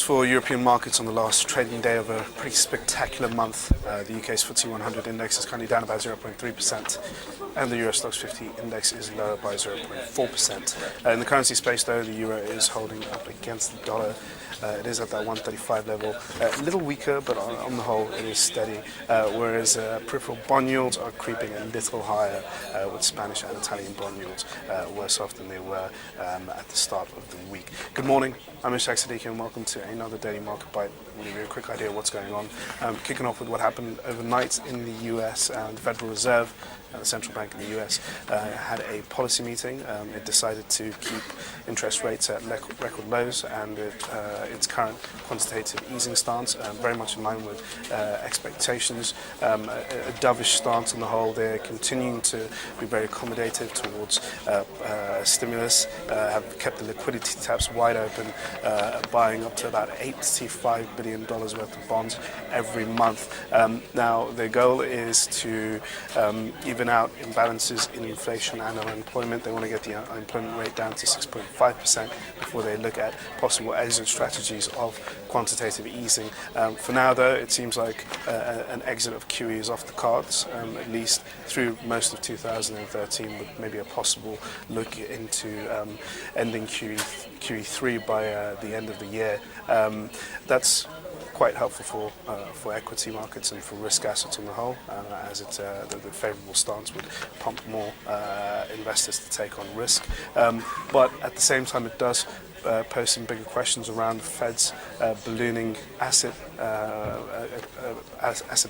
for European markets on the last trading day of a pretty spectacular month. The UK's FTSE 100 index is currently down about 0.3%, and the Euro Stoxx 50 index is lower by 0.4%. In the currency space, though, the euro is holding up against the dollar. It is at that 135 level, a little weaker, but on the whole it is steady, whereas peripheral bond yields are creeping a little higher, with Spanish and Italian bond yields worse off than they were at the start of the week. Good morning, I'm Ishaq, Siddiqi, and welcome to another Daily Market Bite. We'll give you a quick idea of what's going on. Kicking off with what happened overnight in the US. The Federal Reserve, the central bank in the US, had a policy meeting. It decided to keep interest rates at record lows, and its current quantitative easing stance, very much in line with expectations. A dovish stance on the whole. They're continuing to be very accommodative towards stimulus, have kept the liquidity taps wide open, buying up to about $85 billion worth of bonds every month. Now, their goal is to even out imbalances in inflation and unemployment. They want to get the unemployment rate down to 6.5% before they look at possible exit strategies of quantitative easing. For now, though, it seems like an exit of QE is off the cards, at least through most of 2013, with maybe a possible look into ending QE3 by the end of the year. That's quite helpful for equity markets and for risk assets on the whole, as the favourable stance would prompt more investors to take on risk. But at the same time, it does pose some bigger questions around the Fed's ballooning asset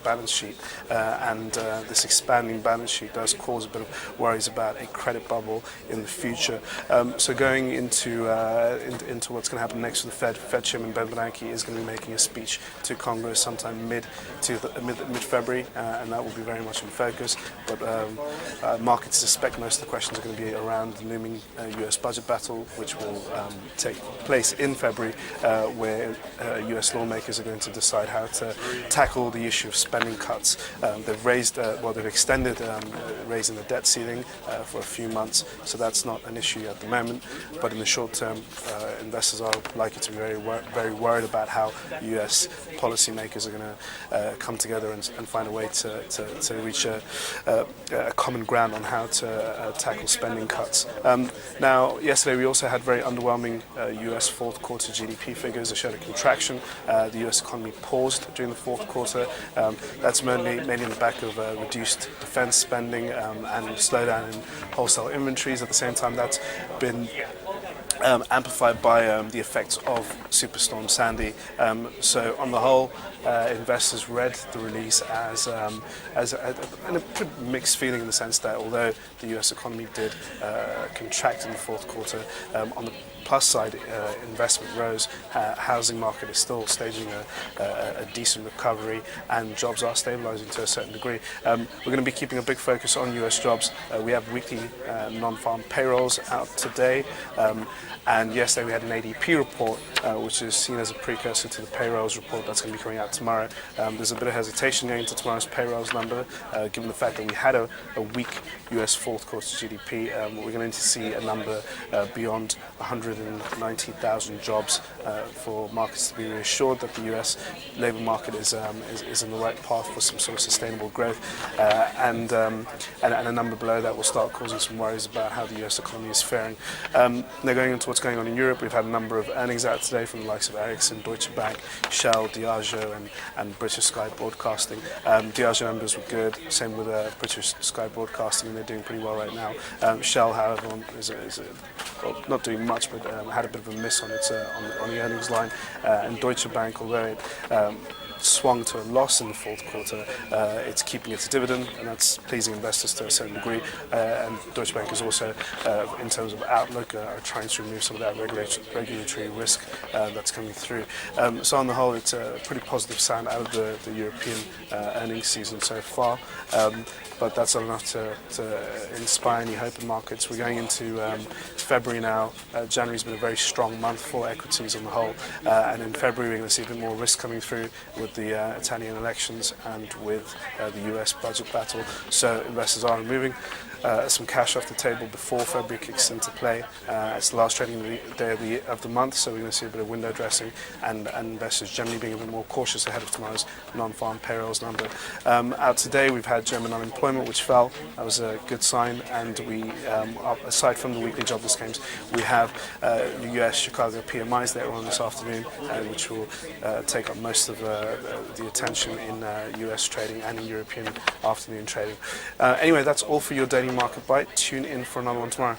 balance sheet, and this expanding balance sheet does cause a bit of worries about a credit bubble in the future. So going into what's going to happen next with the Fed Chairman Ben Bernanke is going to be making a speech to Congress sometime mid-February, and that will be very much in focus. But markets suspect most of the questions are going to be around the looming US budget battle, which will take place in February, where US lawmakers are going to decide how to tackle the issue of spending cuts. They've extended raising the debt ceiling for a few months, so that's not an issue at the moment. But in the short term, investors are likely to be very worried about how US policymakers are going to come together and find a way to reach a common ground on how to tackle spending cuts. Now, yesterday we also had very underwhelming US fourth quarter GDP figures. They showed a contraction. The US economy paused during the fourth quarter. That's mainly on the back of reduced defense spending and slowdown in wholesale inventories. At the same time, that's been amplified by the effects of Superstorm Sandy. So on the whole, investors read the release as a pretty mixed feeling, in the sense that although the US economy did contract in the fourth quarter, on the plus side, investment rose, housing market is still staging a decent recovery, and jobs are stabilizing to a certain degree. We're going to be keeping a big focus on US jobs. We have weekly non-farm payrolls out today, and yesterday we had an ADP report, which is seen as a precursor to the payrolls report that's going to be coming out tomorrow. There's a bit of hesitation going into tomorrow's payrolls number, given the fact that we had a weak US fourth quarter GDP. We're going to see a number beyond 190,000 jobs for markets to be reassured that the US labour market is in the right path for some sort of sustainable growth, and a number below that will start causing some worries about how the US economy is faring. Now, going into what's going on in Europe, we've had a number of earnings out today from the likes of Ericsson, Deutsche Bank, Shell, Diageo, and British Sky Broadcasting. Diageo numbers were good, same with British Sky Broadcasting, and they're doing pretty well right now. Shell, however, is not doing much, but had a bit of a miss on the earnings line. And Deutsche Bank, although it swung to a loss in the fourth quarter, it's keeping its dividend, and that's pleasing investors to a certain degree. And Deutsche Bank is also, in terms of outlook, trying to remove some of that regulatory risk that's coming through. So on the whole, it's a pretty positive sound out of the European earnings season so far. But that's not enough to inspire any hope in markets. We're going into February now. January's been a very strong month for equities on the whole, and in February we're going to see a bit more risk coming through with the Italian elections and with the US budget battle. So investors are moving. Some cash off the table before February kicks into play. It's the last trading day of the month, so we're going to see a bit of window dressing and investors generally being a bit more cautious ahead of tomorrow's non-farm payrolls number. Out today, we've had German unemployment, which fell. That was a good sign. And we, aside from the weekly jobless claims, we have the US Chicago PMIs later on this afternoon, which will take up most of the attention in US trading and in European afternoon trading. Anyway, that's all for your daily market bite. Tune in for another one tomorrow.